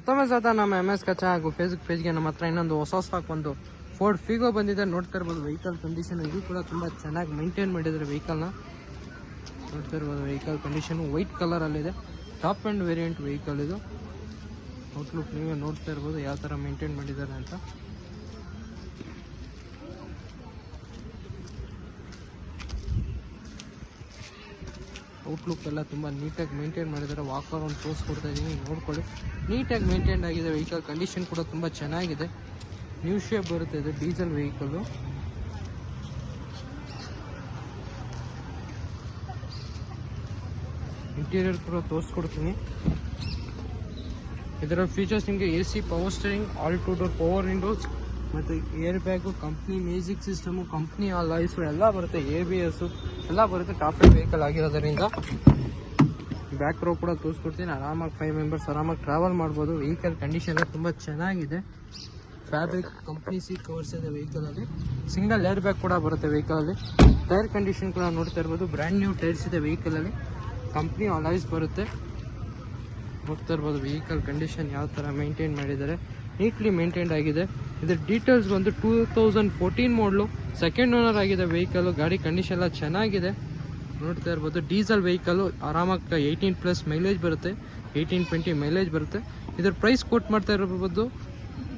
ಮತ್ತೊಮ್ಮೆ ಸಹ ನಮ್ಮ MS ಕಚ್ಚಾ ಹಾಗೂ ಫೇಸ್ಬುಕ್ ಪೇಜ್ಗೆ ನಮ್ಮ ಹತ್ರ ಇನ್ನೊಂದು ಹೊಸ ಸ್ಟಾಕ್ ಒಂದು ಫೋರ್ಡ್ ಫಿಗೋ ಬಂದಿದೆ. ನೋಡ್ತಾ ಇರ್ಬೋದು ವೆಹಿಕಲ್ ಕಂಡೀಷನ್ ಇದು ಕೂಡ ತುಂಬ ಚೆನ್ನಾಗಿ ಮೇಂಟೈನ್ ಮಾಡಿದ್ದಾರೆ. ವೆಹಿಕಲ್ನ ನೋಡ್ತಾ ಇರ್ಬೋದು. ವೆಹಿಕಲ್ ಕಂಡೀಷನ್ ವೈಟ್ ಕಲರಲ್ಲಿದೆ. ಟಾಪ್ ಆ್ಯಂಡ್ ವೇರಿಯಂಟ್ ವೆಹಿಕಲ್ ಇದು. ಔಟ್ಲುಕ್ ನೀವೇ ನೋಡ್ತಾ ಇರ್ಬೋದು ಯಾವ ಥರ ಮೇಂಟೈನ್ ಮಾಡಿದ್ದಾರೆ ಅಂತ. ಔಟ್ಲುಕ್ ಎಲ್ಲ ತುಂಬ ನೀಟಾಗಿ ಮೇಂಟೈನ್ ಮಾಡಿದ್ದಾರೆ. ವಾಕರ್ ಒಂದು ತೋರಿಸ್ಕೊಡ್ತಾ ಇದ್ದೀನಿ, ನೋಡ್ಕೊಳ್ಳಿ. ನೀಟಾಗಿ ಮೇಂಟೈನ್ ಆಗಿದೆ. ವೆಹಿಕಲ್ ಕಂಡೀಷನ್ ಕೂಡ ತುಂಬ ಚೆನ್ನಾಗಿದೆ. ನ್ಯೂ ಶೇಪ್ ಬರುತ್ತೆ ಇದು ಡೀಸೆಲ್ ವೆಹಿಕಲ್ಲು. ಇಂಟೀರಿಯರ್ ಕೂಡ ತೋರಿಸ್ಕೊಡ್ತೀನಿ. ಇದರ ಫೀಚರ್ಸ್ ನಿಮಗೆ AC, power steering, all two door power windows ಮತ್ತು air bag, company music system, company lights ಎಲ್ಲ ಬರುತ್ತೆ. ABS ಎಲ್ಲ ಬರುತ್ತೆ. ಟಾಪ್ ಎಂಡ್ ವೆಹಿಕಲ್ ಆಗಿರೋದರಿಂದ ಬ್ಯಾಕ್ ರೋ ಕೂಡ ತೋರಿಸ್ಕೊಡ್ತೀನಿ. ಆರಾಮಾಗಿ 5 ಮೆಂಬರ್ಸ್ ಆರಾಮಾಗಿ ಟ್ರಾವೆಲ್ ಮಾಡ್ಬೋದು. ವೆಹಿಕಲ್ ಕಂಡೀಷನ್ ತುಂಬ ಚೆನ್ನಾಗಿದೆ. ಫ್ಯಾಬ್ರಿಕ್ ಕಂಪ್ನಿ ಸೀಟ್ ಕವರ್ಸ್ ಇದೆ ವೆಹಿಕಲಲ್ಲಿ. ಸಿಂಗಲ್ ಏರ್ ಬ್ಯಾಗ್ ಕೂಡ ಬರುತ್ತೆ ವೆಹಿಕಲಲ್ಲಿ. ಟೈರ್ ಕಂಡೀಷನ್ ಕೂಡ ನೋಡ್ತಾ ಇರ್ಬೋದು. ಬ್ರ್ಯಾಂಡ್ ನ್ಯೂ ಟೈರ್ಸ್ ಇದೆ ವೆಹಿಕಲಲ್ಲಿ. ಕಂಪ್ನಿ ಅಲಾಯ್ಸ್ ಬರುತ್ತೆ. ನೋಡ್ತಾ ಇರ್ಬೋದು ವೆಹಿಕಲ್ ಕಂಡೀಷನ್ ಯಾವ ಥರ ಮೇಂಟೈನ್ ಮಾಡಿದ್ದಾರೆ. ನೀಟ್ಲಿ ಮೇಂಟೈನ್ಡ್ ಆಗಿದೆ. ಇದರ ಡೀಟೇಲ್ಸ್ ಬಂದು 2014 ಮಾಡಲು, ಸೆಕೆಂಡ್ ಓನರ್ ಆಗಿದೆ ವೆಹಿಕಲ್ಲು. ಗಾಡಿ ಕಂಡೀಷನ್ ಎಲ್ಲ ಚೆನ್ನಾಗಿದೆ. ನೋಡ್ತಾ ಇರ್ಬೋದು ಡೀಸೆಲ್ ವೆಹಿಕಲ್ಲು. ಆರಾಮಾಗಿ 18+ ಮೈಲೇಜ್ ಬರುತ್ತೆ. 18-20 ಮೈಲೇಜ್ ಬರುತ್ತೆ. ಇದರ ಪ್ರೈಸ್ ಕೋಟ್ ಮಾಡ್ತಾ ಇರ್ಬೋದು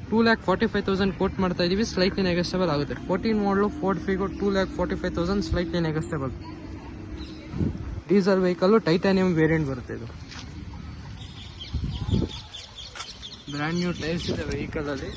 2,45,000 ಕೋಟ್ ಮಾಡ್ತಾ ಇದ್ದೀವಿ. ಸ್ಲೈಟ್ಲಿ ನೆಗೋಷಿಯಬಲ್ ಆಗುತ್ತೆ. 14 ಮಾಡಲು Ford Figo 2,45,000 slightly negotiable. Diesel vehicle, titanium variant ಬರುತ್ತೆ ಇದು. ಬ್ರ್ಯಾಂಡ್ ನ್ಯೂ ಟೈರ್ಸ್ ಇದೆ ವೆಹಿಕಲಲ್ಲಿ.